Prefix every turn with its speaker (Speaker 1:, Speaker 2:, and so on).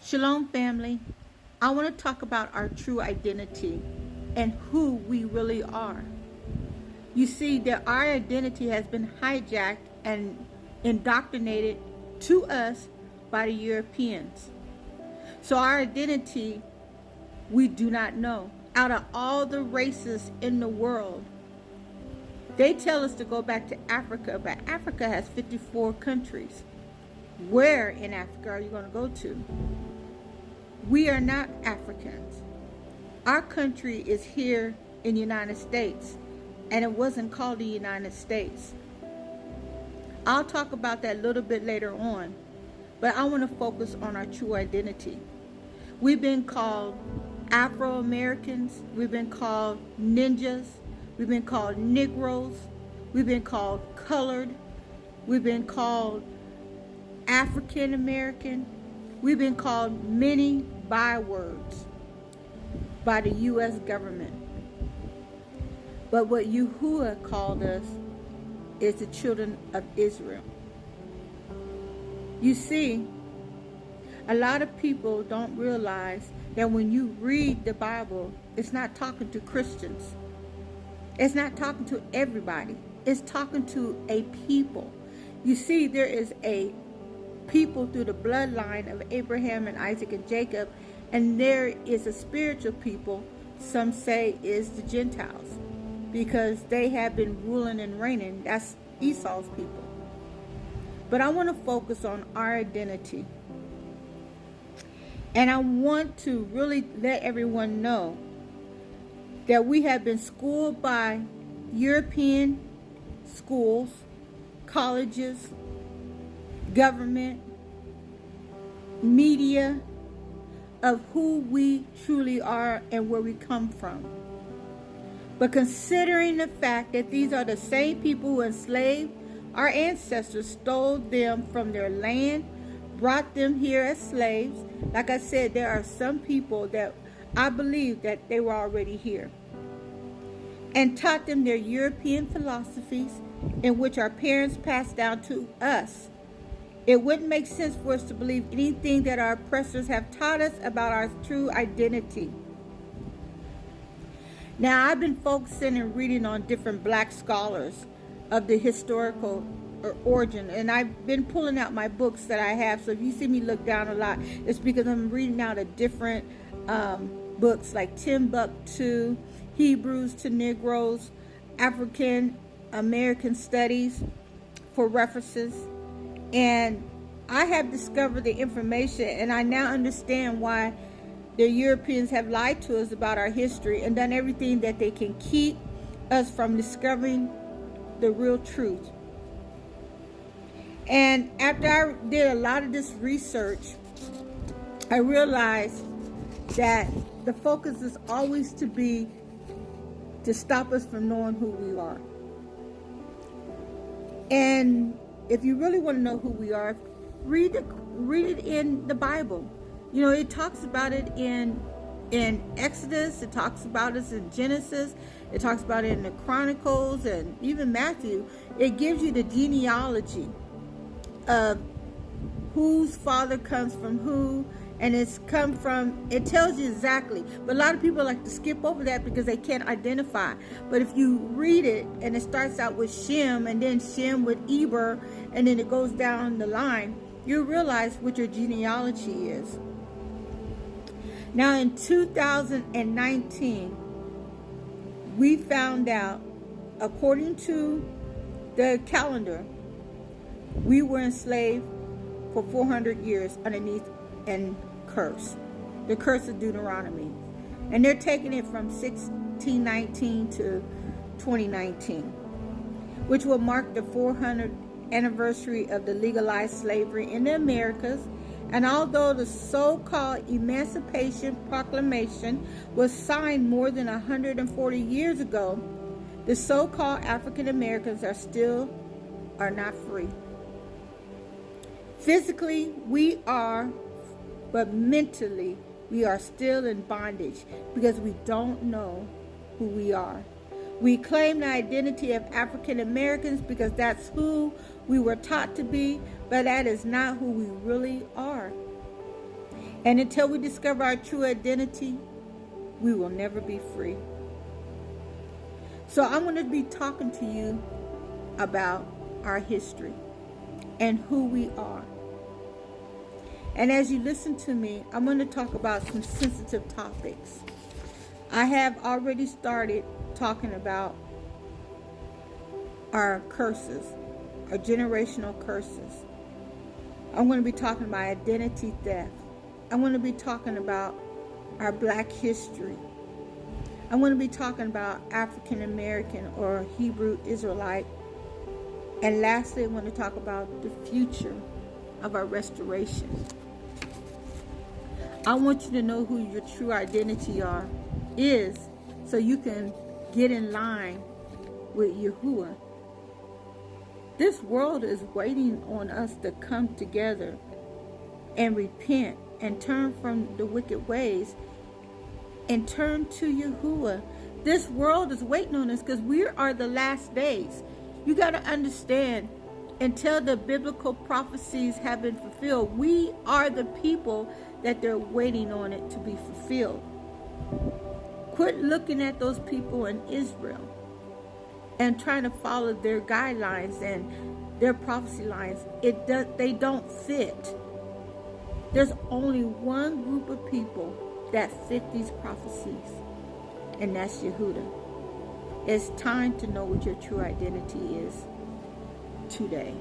Speaker 1: Shalom, family. I want to talk about our true identity and who we really are. You see, that our identity has been hijacked and indoctrinated to us by the Europeans. So our identity, we do not know. Out of all the races in the world, they tell us to go back to Africa, but Africa has 54 countries. Where in Africa are you going to go to? We are not Africans. Our country is here in the United States, and it wasn't called the United States. I'll talk about that a little bit later on, but I want to focus on our true identity. We've been called Afro-Americans, we've been called ninjas, we've been called Negroes, we've been called colored, we've been called African American, we've been called many bywords by the U.S. government. But what Yahuwah called us is the children of Israel. You see, a lot of people don't realize that when you read the Bible, it's not talking to Christians. It's not talking to everybody. It's talking to a people. You see, there is a people through the bloodline of Abraham and Isaac and Jacob, and there is a spiritual people, some say is the Gentiles, because they have been ruling and reigning. That's Esau's people. But I want to focus on our identity, and I want to really let everyone know that we have been schooled by European schools, colleges, government, media, of who we truly are and where we come from. But considering the fact that these are the same people who enslaved our ancestors, stole them from their land, brought them here as slaves, like I said, there are some people that I believe that they were already here, and taught them their European philosophies in which our parents passed down to us. It wouldn't make sense for us to believe anything that our oppressors have taught us about our true identity. Now, I've been focusing and reading on different black scholars of the historical origin, and I've been pulling out my books that I have. So if you see me look down a lot, it's because I'm reading out of different books like Timbuktu, Hebrews to Negroes, African American Studies for references. And I have discovered the information, and I now understand why the Europeans have lied to us about our history and done everything that they can keep us from discovering the real truth. And after I did a lot of this research, I realized that the focus is always to be to stop us from knowing who we are. And if you really want to know who we are, read it in the Bible. You know, it talks about it in Exodus. It talks about it in Genesis. It talks about it in the Chronicles and even Matthew. It gives you the genealogy of whose father comes from who, and it tells you exactly. But a lot of people like to skip over that because they can't identify. But if you read it, and it starts out with Shem, and then Shem with Eber, and then it goes down the line, you realize what your genealogy is. Now in 2019, we found out, according to the calendar, we were enslaved for 400 years underneath and the curse of Deuteronomy. And they're taking it from 1619 to 2019, which will mark the 400th anniversary of the legalized slavery in the Americas. And although the so-called Emancipation Proclamation was signed more than 140 years ago, the so-called African Americans are not free. Physically, we are, but mentally, we are still in bondage because we don't know who we are. We claim the identity of African Americans because that's who we were taught to be, but that is not who we really are. And until we discover our true identity, we will never be free. So I'm going to be talking to you about our history and who we are. And as you listen to me, I'm going to talk about some sensitive topics. I have already started talking about our curses, our generational curses. I'm going to be talking about identity theft. I'm going to be talking about our Black history. I'm going to be talking about African American or Hebrew Israelite. And lastly, I want to talk about the future of our restoration. I want you to know who your true identity is, so you can get in line with Yahuwah. This world is waiting on us to come together and repent and turn from the wicked ways and turn to Yahuwah. This world is waiting on us because we are the last days. You got to understand, until the biblical prophecies have been fulfilled, we are the people that they're waiting on it to be fulfilled. Quit looking at those people in Israel and trying to follow their guidelines and their prophecy lines. They don't fit. There's only one group of people that fit these prophecies, and that's Yehudah. It's time to know what your true identity is today.